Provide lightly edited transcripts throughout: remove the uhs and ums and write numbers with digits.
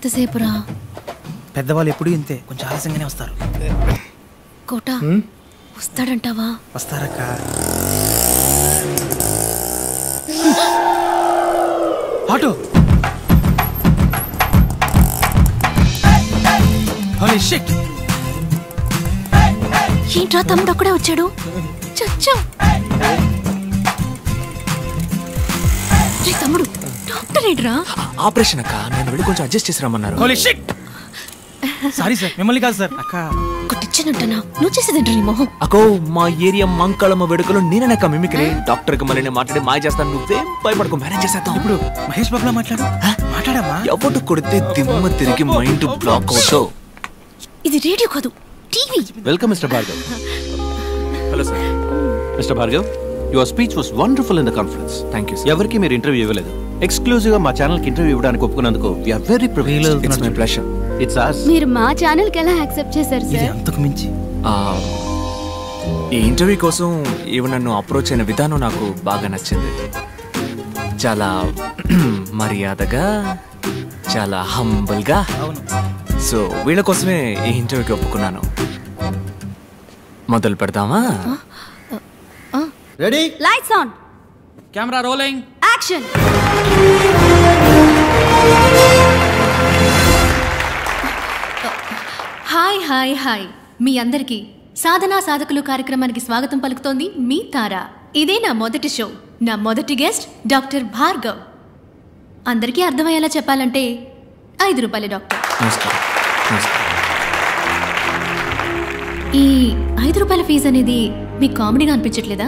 ఎంతసేపురా? పెద్దవాళ్ళు ఎప్పుడు ఇంతే, కొంచెం ఆలస్యంగానే వస్తారు. కోట వస్తాడంటావా? వస్తారక్క. ఆటో. ఏంట్రా తమ్ముడు అక్కడే వచ్చాడు? చచ్చా. తమ్ముడు డాక్టర్ ఏంట్రా? ఆపరేషన్ అక్క, నేను వెళ్ళి కొంచెం అడ్జస్ట్ చేసి రమ్మన్నారు. సారీ సార్, మిమ్మల్ని కాదు సార్. అక్క కొట్టించానంటనా? నువ్వు చేసేదంట నీ మొహం. అక్కో, మా ఏరియా మంకళమ్మ వేడుకలో నేనక్క మిమిక్రీ. డాక్టర్ కి మళ్ళీ మాట్లాడి మాయ చేస్తాను, నువ్వేం భయపడకు, మేనేజ్ చేసేద్దాం. ఇప్పుడు మహేష్ బాబులా మాట్లాడమ్మా. ఎవరు కొడితే దిమ్మ తిరిగి మైండ్ బ్లాక్ అవుతావు. ఇది రేడియో కాదు, TV. Welcome mister Bhargav. Hello sir. Mister Bhargav, your speech was wonderful in the conference. Thank you. ఎవరికి మీరు ఇంటర్వ్యూ ఇవ్వలేదు. ఎక్స్క్లూజివ్ గా మా ఛానల్ కి ఇంటర్వ్యూ ఇవ్వడానికి ఒప్పుకున్నందుకు we are very privileged. It's my pleasure. It's us. మీరు మా ఛానల్ కి ఎలా యాక్సెప్ట్ చేశారు సార్? అంతకు మించి ఈ ఇంటర్వ్యూ కోసం ఈవెన్ నన్ను అప్రోచ్ అయిన విధానం నాకు బాగా నచ్చింది. చాలా మర్యాదగా, చాలా హంబుల్గా. సో వీళ్ళ కోసమే ఈ ఇంటర్వ్యూకి ఒప్పుకున్నాను. మొదలు పెడదామా? Ready, lights on, camera rolling, action. Hi hi hi, మీ అందరికీ సాధనా సాధకులు కార్యక్రమానికి స్వాగతం పలుకుతోంది మీ తార. ఇదే నా మొదటి షో. నా మొదటి గెస్ట్ డాక్టర్ భార్గవ్. అందరికీ అర్థమయ్యేలా చెప్పాలంటే 5 రూపాయల డాక్టర్. నమస్కారం. ఈ 5 రూపాయల ఫీజు అనేది మీకు కామెడీగా అనిపించట్లేదా?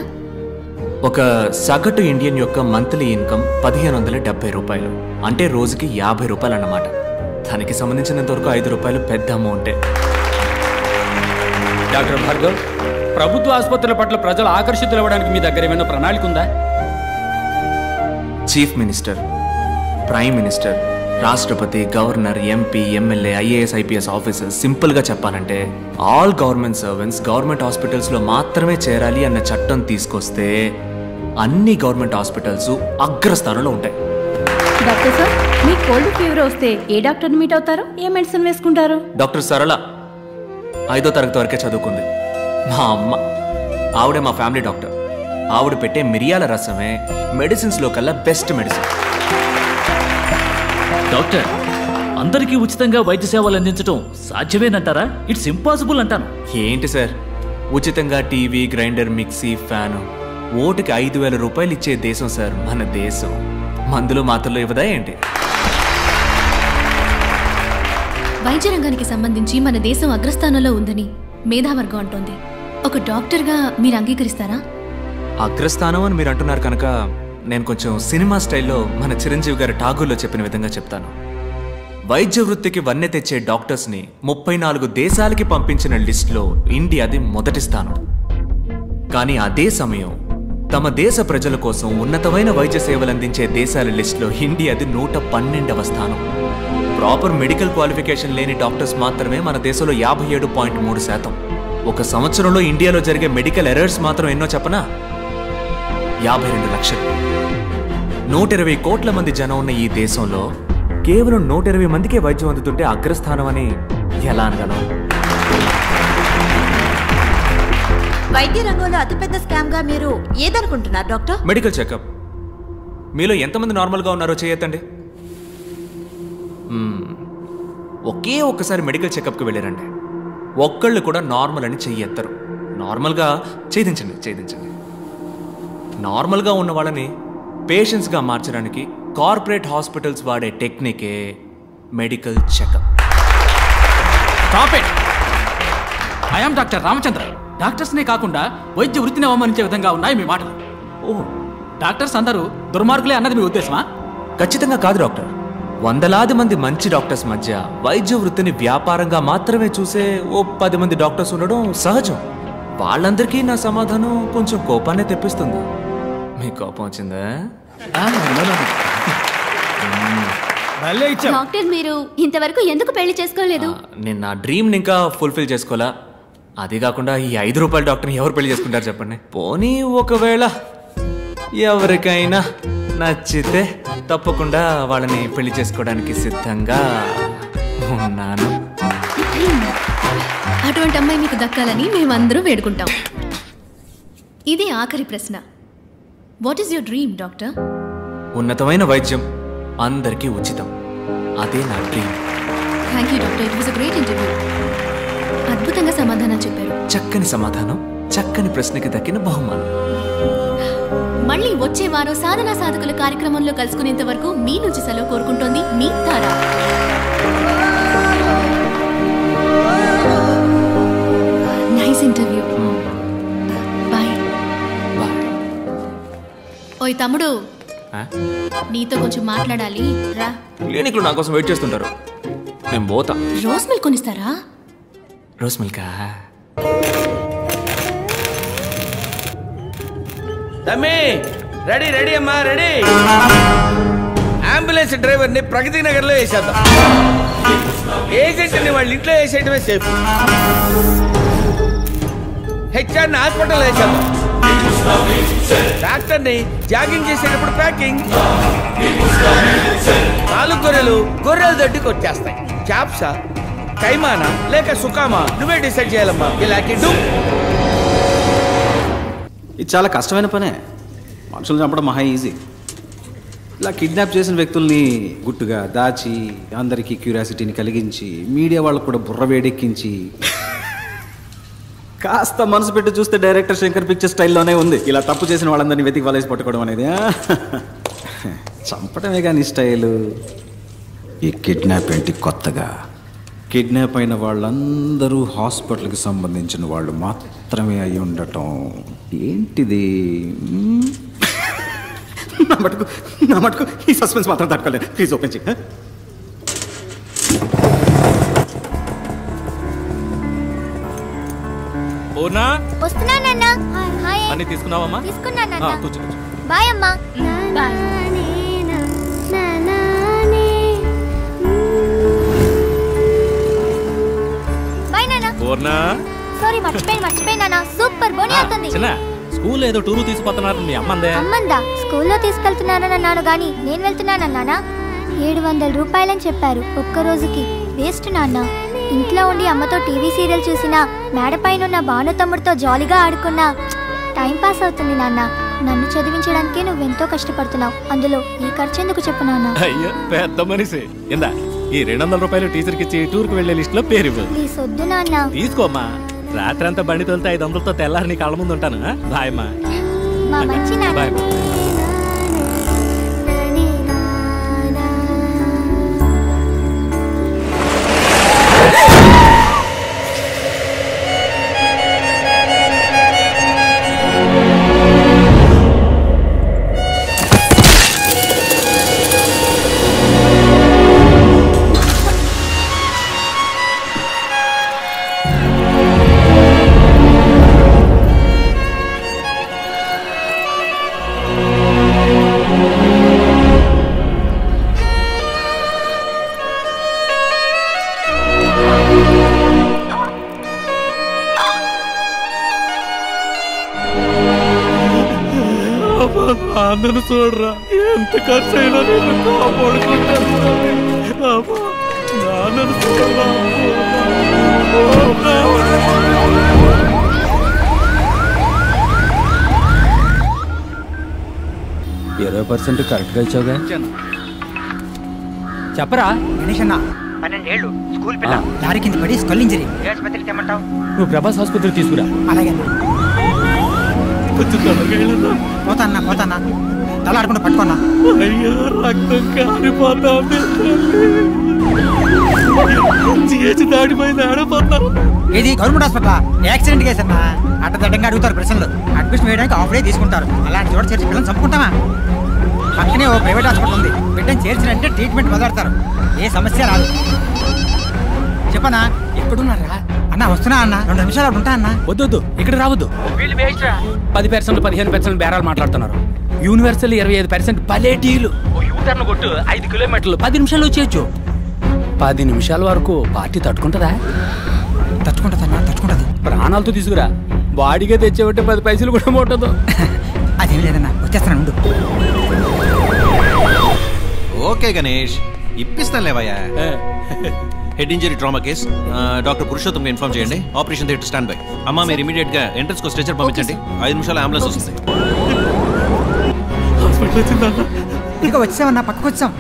ఒక సగటు ఇండియన్ యొక్క మంత్లీ ఇన్కమ్ 1570 రూపాయలు, అంటే రోజుకి 50 రూపాయలు అన్నమాట. దానికి సంబంధించినంత వరకు 5 రూపాయలు పెద్ద అమౌంటే. డాక్టర్ భార్గవ్, ప్రభుత్వ ఆసుపత్రుల పట్ల ప్రజలు ఆకర్షితులు అవ్వడానికి మీ దగ్గర ఏమైనా ప్రణాళిక ఉందా? చీఫ్ మినిస్టర్, ప్రైమ్ మినిస్టర్, రాష్ట్రపతి, governor, MP, MLA, IAS, IPS officers, సింపుల్గా చెప్పాలంటే ఆల్ గవర్నమెంట్ సర్వెంట్స్ గవర్నమెంట్ హాస్పిటల్స్లో మాత్రమే చేరాలి అన్న చట్టం తీసుకొస్తే అన్ని గవర్నమెంట్ హాస్పిటల్స్ అగ్రస్థానంలో ఉంటాయి. డాక్టర్ సార్, మీ కోల్డ్ ఫీవర్ వస్తే ఏ డాక్టర్ని మీట్ అవుతారు? ఏ మెడిసిన్ వేసుకుంటారు? డాక్టర్ సరళ 5వ తరగతి వరకే చదువుకుంది. మా అమ్మ, ఆవిడే మా ఫ్యామిలీ డాక్టర్. ఆవిడ పెట్టే మిరియాల రసమే మెడిసిన్స్లో కల్లా బెస్ట్ మెడిసిన్. డాక్టర్, అందరికీ ఉచితంగా వైద్య సేవలు అందించడం సాధ్యమేనంటారా? ఇట్స్ ఇంపాసిబుల్ అంటాను. ఏంటి సార్, ఉచితంగా టీవీ, గ్రైండర్, మిక్సీ, ఫ్యాను, ఓటుకి 5,000 రూపాయలు ఇచ్చే దేశం సార్ మన దేశం. మందులు మాత్రలో ఇవ్వదా ఏంటి? వైద్య రంగానికి సంబంధించి మన దేశం అగ్రస్థానంలో ఉందని మేధావర్గం అంటోంది. ఒక డాక్టర్గా మీరు అంగీకరిస్తారా? అగ్రస్థానం అని మీరు అంటున్నారు కనుక నేను కొంచెం సినిమా స్టైల్లో మన చిరంజీవి గారి ఠాగూర్లో చెప్పిన విధంగా చెప్తాను. వైద్య వృత్తికి వన్నె తెచ్చే డాక్టర్స్ని 34 దేశాలకి పంపించిన లిస్టులో ఇండియాది మొదటి స్థానం. కానీ అదే సమయం తమ దేశ ప్రజల కోసం ఉన్నతమైన వైద్య సేవలు అందించే దేశాల లిస్టులో ఇండియాది 112వ స్థానం. ప్రాపర్ మెడికల్ క్వాలిఫికేషన్ లేని డాక్టర్స్ మాత్రమే మన దేశంలో 57.3%. ఒక సంవత్సరంలో ఇండియాలో జరిగే మెడికల్ ఎర్రర్స్ మాత్రం ఎన్నో చెప్పనా? 52 లక్షలు. 120 కోట్ల మంది జనం ఉన్న ఈ దేశంలో కేవలం 120 మందికే వైద్యం అందుతుంటే అగ్రస్థానం అని ఎలా అనగలం? వైద్య రంగంలో అతిపెద్ద స్కామ్ గా మీరు ఏదనుకుంటున్నారు డాక్టర్? Medical checkup. మీలో ఎంతమంది నార్మల్గా ఉన్నారో చేయొద్దండి. ఒకే ఒక్కసారి మెడికల్ చెకప్కి వెళ్ళారండి, ఒక్కళ్ళు కూడా నార్మల్ అని చెయ్యెత్తరు. నార్మల్గా ఛేదించండి. నార్మల్గా ఉన్న వాళ్ళని పేషెంట్స్గా మార్చడానికి కార్పొరేట్ హాస్పిటల్స్ వాడే టెక్నికే medical checkup. I am doctor Ramachandra. డాక్టర్స్నే కాకుండా వైద్య వృత్తిని అవమానించే విధంగా ఉన్నాయి మీ మాటలు. ఓ, డాక్టర్స్ అందరూ దుర్మార్గులే అన్నది మీ ఉద్దేశమా? ఖచ్చితంగా కాదు డాక్టర్. వందలాది మంది మంచి డాక్టర్స్ మధ్య వైద్య వృత్తిని వ్యాపారంగా మాత్రమే చూసే ఓ 10 మంది డాక్టర్స్ ఉండడం సహజం. వాళ్ళందరికీ నా సమాధానం కొంచెం కోపాన్ని తెప్పిస్తుంది. మీ కోపం వచ్చిందా? డాక్టర్, మీరు ఇంతవరకు ఎందుకు పెళ్లి చేసుకోలేదు? నేను నా డ్రీమ్ని ఇంకా ఫుల్ఫిల్ చేసుకోవాలా. అది కాకుండా ఈ 5 రూపాయల డాక్టర్ని ఎవరు పెళ్లి చేసుకుంటారు చెప్పండి? పోనీ ఒకవేళ ఎవరికైనా నచ్చితే తప్పకుండా వాళ్ళని పెళ్లి చేసుకోవడానికి సిద్ధంగా ఉన్నాను. అటువంటి అమ్మాయి మీకు దక్కాలని మేమందరూ వేడుకుంటాం. ఇదే ఆఖరి ప్రశ్న. What is your dream doctor? ఉన్నతమైన వైద్యం, అందరికీ ఉచితం. అదే నా dream. Thank you doctor, it was a great interview. అద్భుతంగా సమాధానం చెప్పారు. చక్కని సమాధానం, చక్కని ప్రశ్నకి దక్కిన బహుమానం. మళ్ళీ వచ్చే వారం సాధనా సాధకుల కార్యక్రమంలో కలుసుకునేంత వరకు మీ నుంచి సెలవు కోరుకుంటోంది మీ తారా. Nice interview. బాయ్. ఓయ్ తమ్ముడు, నీతో కొంచెం మాట్లాడాలి, రా. క్లినిక్లో నా కోసం వెయిట్ చేస్తుంటారు. నేను పోతా. రోజ్ మిల్క్ కొనిస్తారా? రోజ్ మిల్కా? తమ్మి రెడీ రెడీ అమ్మా రెడీ. అంబులెన్స్ డ్రైవర్ ని ప్రగతి నగర్ లో వేసేద్దాం. ఏజెంట్ ని వాళ్ళ ఇంట్లో వేసేయటమే సేఫ్. హెచ్ఆర్ ని హాస్పిటల్ వేసేద్దాం. డాక్టర్ ని జాగింగ్ చేసేటప్పుడు ప్యాకింగ్. 4 గొర్రెల దొడ్డికి వచ్చేస్తాయి. చాప్సా, కైమానా లేక సుకామా నువ్వే డిసైడ్ చేయాలమ్మా. ఇలాంటి ఇది చాలా కష్టమైన పనే. మనుషులు చంపడం మహా ఈజీ. ఇలా కిడ్నాప్ చేసిన వ్యక్తుల్ని గుట్టుగా దాచి, అందరికీ క్యూరియాసిటీని కలిగించి, మీడియా వాళ్ళకు కూడా బుర్ర వేడెక్కించి, కాస్త మనసు పెట్టి చూస్తే డైరెక్టర్ శంకర్ పిక్చర్ స్టైల్లోనే ఉంది. ఇలా తప్పు చేసిన వాళ్ళందరినీ వెతికి వలేసి పట్టుకోవడం అనేది. చంపడమే కానీ స్టైలు. ఈ కిడ్నాప్ ఏంటి కొత్తగా? కిడ్నాప్ అయిన వాళ్ళందరూ హాస్పిటల్కి సంబంధించిన వాళ్ళు మాత్రమే అయి ఉండటం ఏంటిది? నా మటుకు ఈ సస్పెన్స్ మాత్రం తట్టుకోలేదు. ప్లీజ్ ఓపెన్ చేయి. అన్ని తీసుకున్నావమ్మా? కూర్చో. బాయ్ అమ్మా. సారీ మర్చిపోయినా. సూపర్ బోని అవుతుంది. స్కూల్ ఏదో టూరు తీసుకుపోతున్నారు. మీ అమ్మందా స్కూల్లో తీసుకెళ్తున్నానన్నాను గాని నేను వెళ్తున్నానన్నానా? 700 రూపాయలని చెప్పారు ఒక్క రోజుకి. వేస్ట్ నాన్న. ఇంట్లో ఉండి అమ్మతో టీవీ సీరియల్ చూసినా, మేడపైన ఉన్న భాను తమ్ముడితో జాలీగా ఆడుకున్నా టైం పాస్ అవుతుంది నాన్న. నన్ను చదివించడానికే నువ్వెంతో కష్టపడుతున్నావు. అందులో ఈ ఖర్చు ఎందుకు చెప్పు నాన్న? అయ్యో పెద్ద మనిషి. ఇందా ఈ 200 రూపాయలు టీచర్కి ఇచ్చి టూర్కి వెళ్లే లిస్ట్ లో పేరు ప్లీజ్ వద్దు నాన్న. తీసుకోమ్మా. రాత్రి అంతా బండి తోలితే 500తో తెల్లారి నీ కళ్ళ ముందు ఉంటాను. బాయ్ అమ్మా. మా మంచి నాన్న. బాయ్. నన్ను చూడరా, ఎంత ఖర్చు అయినా నేను కాపాడుకుంటాను. నన్ను చూడరా. 20% కరెక్ట్గా ఇచ్చావుగా. చెప్పరా గణేష్ అన్న, 12 ఏళ్ళు, స్కూల్ పిల్ల, లారీ కింద పడి స్కల్ ఇంజరీ. ఏ ఆసుపత్రికి తెమ్మంటావు? నువ్వు ప్రభాస్ ఆసుపత్రికి తీసుకురా. అలాగే పోతాన్నా తలాడకుండా పట్టుకున్నా. అయ్యా రక్తం కారిపోతా దాడిపోయింది. ఆడపోతా. ఇది గవర్నమెంట్ హాస్పిటల్. యాక్సిడెంట్ కేసు అన్నా. అడ్డదడ్డంగా అడుగుతారు ప్రశ్నలు. అడ్మిషన్ వేయడానికి ఆఫ్ డే తీసుకుంటారు. అలాంటి చోట చేర్చి పిల్లలు చంపుకుంటామా? పక్కనే ఓ ప్రైవేట్ హాస్పిటల్ ఉంది. బిడ్డను చేర్చినంటే ట్రీట్మెంట్ మొదలెడతారు. ఏ సమస్య రాదు. చెప్పనా? ఎక్కడున్నారా అన్న? వస్తున్నా అన్న, 2 నిమిషాలు ఉంటా అన్న. వద్దు, ఇక్కడ రావద్దు. 10% 15% బేరాలు మాట్లాడుతున్నారు. యూనివర్సల్ 25% పలేటీలు. యూటర్న్ కొట్టు 5 కిలోమీటర్లు 10 నిమిషాలు వచ్చేయచ్చు. 10 నిమిషాల వరకు పార్టీ తట్టుకుంటుందా? తట్టుకుంటది. ప్రాణాలతో తీసుకురా. బాడీగా తెచ్చేవంటే 10 పైసలు కూడా ముట్టదు. అదేం లేదన్నా, వచ్చేస్తాను. ఓకే గణేష్, ఇప్పిస్తాను లేవయ్యా. Head injury trauma case. Doctor Purushottam inform చేయండి. Operation theatre stand by. అమ్మా మీరు ఇమీడియట్ గా ఎంట్రన్స్ కు స్ట్రెచర్ పంపించండి. 5 నిమిషాలు అంబులెన్స్ వస్తుంది. ఇక వచ్చామన్నా, పక్కకు వచ్చాం.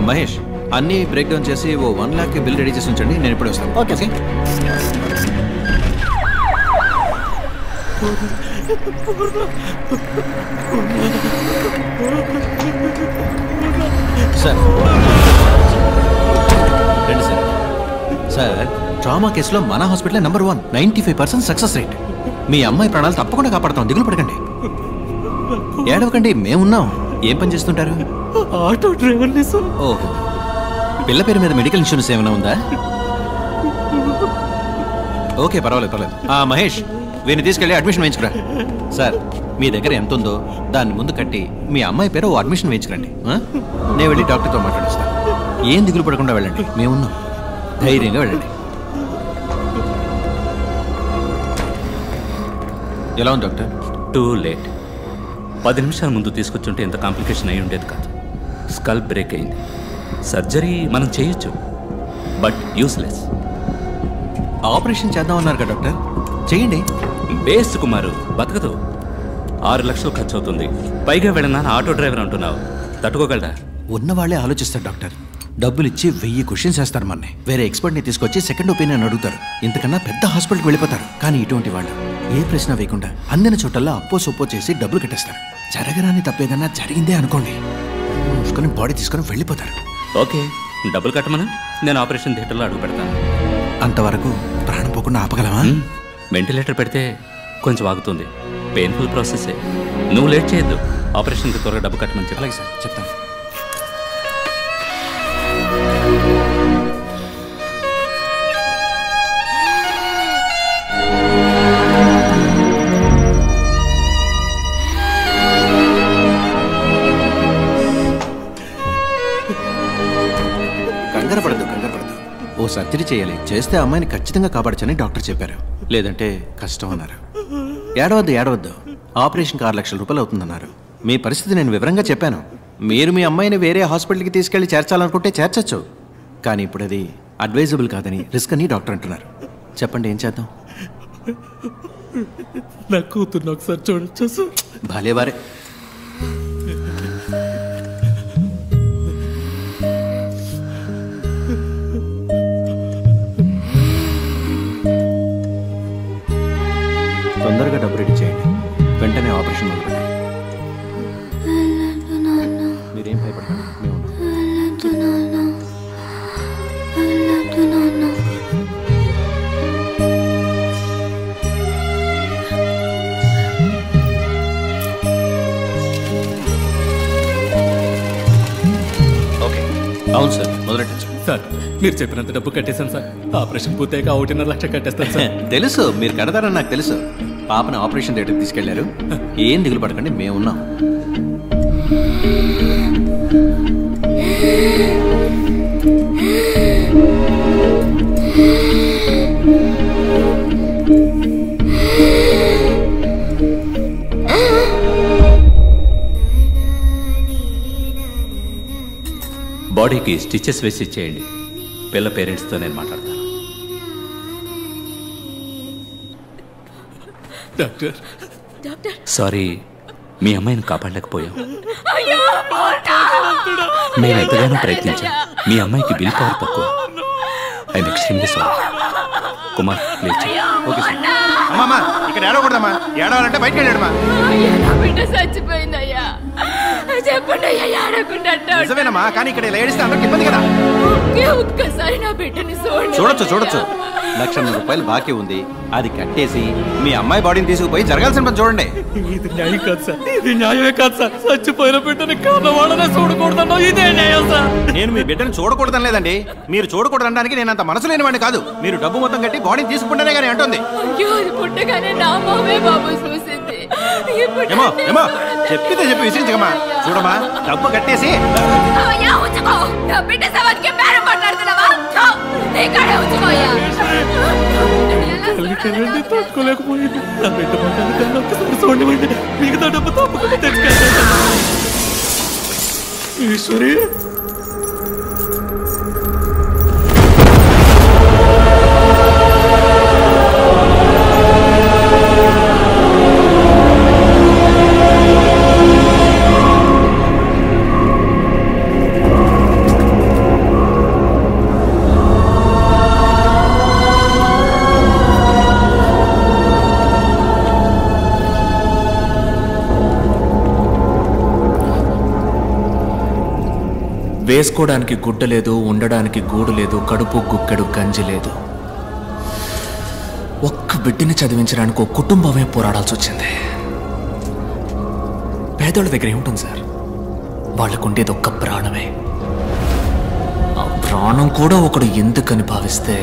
మహేష్ అన్ని బ్రేక్ డౌన్ చేసి ఓ 1 lakh బిల్ రెడీ చేసి ఉంచండి. నేను ఇప్పుడే వస్తాను. ఓకే సార్ రండి సార్. సార్ ట్రామా కేసులో మన హాస్పిటల్ నెంబర్ 1, 95% సక్సెస్ రేట్. మీ అమ్మాయి ప్రాణాలు తప్పకుండా కాపాడతాం, దిగులు పడకండి. ఏడవకండి, మేమున్నాం. ఏం పని చేస్తుంటారు? Auto driver. ఓహో, పిల్ల పేరు మీద మెడికల్ ఇన్సూరెన్స్ ఏమైనా ఉందా? ఓకే, పర్వాలేదు. మహేష్ వీరిని తీసుకెళ్ళి అడ్మిషన్ వేయించుకురా. సార్ మీ దగ్గర ఎంత ఉందో దాన్ని ముందు కట్టి మీ అమ్మాయి పేరు ఓ అడ్మిషన్ వేయించుకురండి. నేను వెళ్ళి డాక్టర్తో మాట్లాడేస్తాను. ఏం దిగులు పడకుండా వెళ్ళండి, మేమున్నాం. ధైర్యంగా వెళ్ళండి. ఎలా ఉంది డాక్టర్? Too late. 10 నిమిషాల ముందు తీసుకొచ్చుంటే ఇంత కాంప్లికేషన్ అయి ఉండేది కాదు. స్కల్ బ్రేక్ అయింది. సర్జరీ మనం చేయొచ్చు, బట్ యూస్లెస్. ఆపరేషన్ చేద్దామన్నారు కదా డాక్టర్, చేయండి. బేస్ట్ కుమారు బతకదు. 6 లక్షలు ఖర్చు అవుతుంది. పైగా వెళ్ళినా ఆటో డ్రైవర్ అంటున్నావు, తట్టుకోగలరా? ఉన్నవాళ్లే ఆలోచిస్తారు డాక్టర్. డబ్బులు ఇచ్చి 1000 క్వశ్చన్స్ వేస్తారు మనని. వేరే ఎక్స్పర్ట్ని తీసుకొచ్చి సెకండ్ ఒపీనియన్ అడుగుతారు. ఇంతకన్నా పెద్ద హాస్పిటల్కి వెళ్ళిపోతారు. కానీ ఇటువంటి వాళ్ళు ఏ ప్రశ్న వేయకుండా అందిన చోటల్లో అప్పో సొప్పో చేసి డబ్బులు కట్టేస్తారు. జరగరాని తప్పేదన్నా జరిగిందే అనుకోండి, మూసుకొని బాడీ తీసుకొని వెళ్ళిపోతారు. ఓకే, డబ్బులు కట్టమను, నేను ఆపరేషన్ థియేటర్లో అడుగు పెడతాను. అంతవరకు ప్రాణం పోకుండా ఆపగలమా? వెంటిలేటర్ పెడితే కొంచెం ఆగుతుంది. పెయిన్ఫుల్ ప్రాసెసే. నువ్వు లేట్ చేయొద్దు. ఆపరేషన్కి త్వరగా డబ్బు కట్టమని చెప్పి. అలాగే సార్, చెప్తాను. కంగారు పడద్దు. ఓ సర్జరీ చేయాలి. చేస్తే అమ్మాయిని ఖచ్చితంగా కాపాడచ్చని డాక్టర్ చెప్పారు. లేదంటే కష్టం అన్నారు. ఏడవద్దు. ఆపరేషన్కి 6 లక్షల రూపాయలు అవుతుందన్నారు. మీ పరిస్థితి నేను వివరంగా చెప్పాను. మీరు మీ అమ్మాయిని వేరే హాస్పిటల్కి తీసుకెళ్లి చేర్చాలనుకుంటే చేర్చచ్చు. కానీ ఇప్పుడు అది అడ్వైజబుల్ కాదని, రిస్క్ అని డాక్టర్ అంటున్నారు. చెప్పండి, ఏం చేద్దాం? నా కూతుర్ని ఒకసారి చూడొచ్చు. భలేవారే. తొందరగా డబ్బు రెడీ చేయండి. వెంటనే ఆపరేషన్ మొదలుపెట్టండి. మీరేం భయపడకండి, మేము ఓకే. అవును సార్, మొదలెట్టచ్చు. సార్ మీరు చెప్పినంత డబ్బు కట్టేశాను సార్. ఆపరేషన్ పూర్తయ్యాక 1.5 లక్ష కట్టేస్తాను సార్. తెలుసు, మీరు కడతారని నాకు తెలుసు. పాపని ఆపరేషన్ థియేటర్కి తీసుకెళ్లారు. ఏం దిగులు పడకండి, మేమున్నాం. బాడీకి స్టిచెస్ వేసి ఇచ్చేయండి. పిల్ల పేరెంట్స్తో నేను మాట్లాడతాను. సారీ, మీ అమ్మాయిని కాపాడలేకపోయాం. మేము ఎంతగానో ప్రయత్నించాం. మీ అమ్మాయికి బిల్ పవర్ తక్కువ. I'm extremely sorry. Kumar please. Okay sir. అమ్మా ఇక్కడ ఏడవకూడదమ్మా. ఏడవాలంటే బయటకు వెళ్ళాడమ్మా. చచ్చిపోయిందయ్యా, చెప్పండి అయ్యా, ఏడకుండా. నిజమేనమ్మా, కానీ ఇక్కడ ఇలా ఏడిస్తే అందరికి ఇబ్బంది కదా. ఒక్కసారి నా బిడ్డని చూడొచ్చు. 1,00,000 రూపాయలు బాకీ ఉంది. అది కట్టేసి మీ అమ్మాయి బాడీని తీసుకుపోయి జరగాల్సిన పని చూడండి. ఇది న్యాయం కాదు సార్. ఇది న్యాయమే కాదు సార్. చచ్చిపోయిన బిడ్డని కాదవాళ్ళనే చూడకూడదన్నా ఇదే న్యాయం సార్. నేను మీ బిడ్డను చూడకూడదని లేదండి. మీరు చూడకూడదనడానికి నేను అంత మనసు లేనివాడిని కాదు. మీరు డబ్బు మొత్తం కట్టి బాడీని తీసుకుంటేనే కానీ అంటుంది. పుట్టగానే నా మామే బాబు చూసింది. ఏమో చెప్పితే చెప్పి విసిరించకమ్మా. చూడమ్మా, డబ్బు కట్టేసి తట్టుకోలేకపోయింది. నా బిడ్డ పట్టాలి ఒక్కసారి చూడండి. మిగతా డబ్బు తప్పకుండా తెచ్చుకెళ్తాను. ఈశ్వరి వేసుకోవడానికి గుడ్డ లేదు, ఉండడానికి గూడు లేదు, కడుపు గుక్కెడు గంజి లేదు. ఒక్క బిడ్డని చదివించడానికి ఒక కుటుంబమే పోరాడాల్సి వచ్చింది. పేదోళ్ళ దగ్గర ఏముంటుంది సార్? వాళ్ళకుండేది ఒక్క ప్రాణమే. ఆ ప్రాణం కూడా ఒకడు ఎందుకని భావిస్తే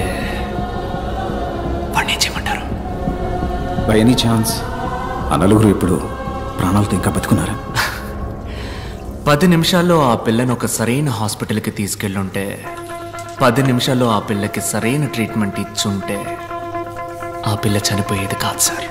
వాడిని ఏం చేయమంటారు? బై ఎనీ ఛాన్స్ ఆ నలుగురు ఇప్పుడు ప్రాణాలతో ఇంకా బతుకున్నారా? 10 నిమిషాల్లో ఆ పిల్లని ఒక సరైన హాస్పిటల్కి తీసుకెళ్ళుంటే, 10 నిమిషాల్లో ఆ పిల్లకి సరైన ట్రీట్మెంట్ ఇచ్చుంటే ఆ పిల్ల చనిపోయేది కాదు సార్.